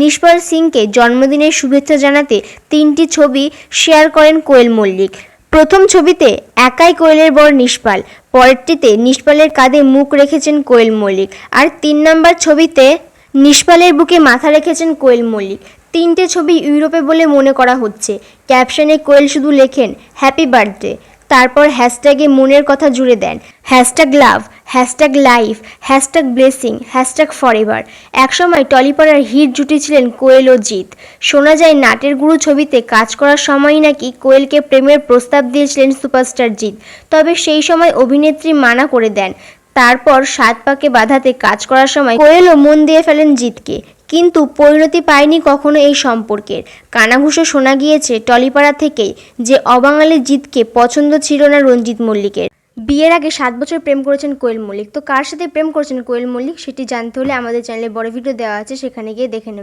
নিষ্পাল সিংকে জন্মদিনের শুভেচ্ছা জানাতে 3টি ছবি শেয়ার করেন কোয়েল মল্লিক। প্রথম ছবিতে একাই কোয়েলের বর নিষ্পাল, পরেরটিতে নিষ্পালের কাঁধে মুখ রেখেছেন কোয়েল মল্লিক, আর 3 নম্বর ছবিতে নিষ্পালের বুকে মাথা রেখেছেন কোয়েল মল্লিক। 3টে ছবি ইউরোপে বলে মনে করা হচ্ছে। ক্যাপশনে কোয়েল শুধু লেখেন হ্যাপি বার্থডে, তারপর হ্যাশট্যাগে মনের কথা জুড়ে দেন #লাভ, #লাইফ, #ব্লেসিং, #ফরএভার। একসময় টলিপাড়ার হিট জুটি ছিলেন কোয়েল ও জিৎ। শোনা যায় নাটের গুরু ছবিতে কাজ করার সময়ই নাকি কোয়েলকে প্রেমের প্রস্তাব দিয়েছিলেন সুপারস্টার জিৎ, তবে সেই সময় অভিনেত্রী মানা করে দেন। তারপর 7 পাকে বাঁধাতে কাজ করার সময় কোয়েলও মন দিয়ে ফেলেন জিৎকে, কিন্তু পরিণতি পায়নি কখনো এই সম্পর্কের। কানাঘুষো শোনা গিয়েছে টলিপাড়া থেকেই যে অবাঙালি জিৎকে পছন্দ ছিল না রঞ্জিত মল্লিকের। বিয়ের আগে 7 বছর প্রেম করেছেন কোয়েল মল্লিক। তো কার সাথে প্রেম করেছেন কোয়েল মল্লিক সেটি জানতে হলে আমাদের চ্যানেলে বড় ভিডিও দেওয়া আছে, সেখানে গিয়ে দেখে নেবে।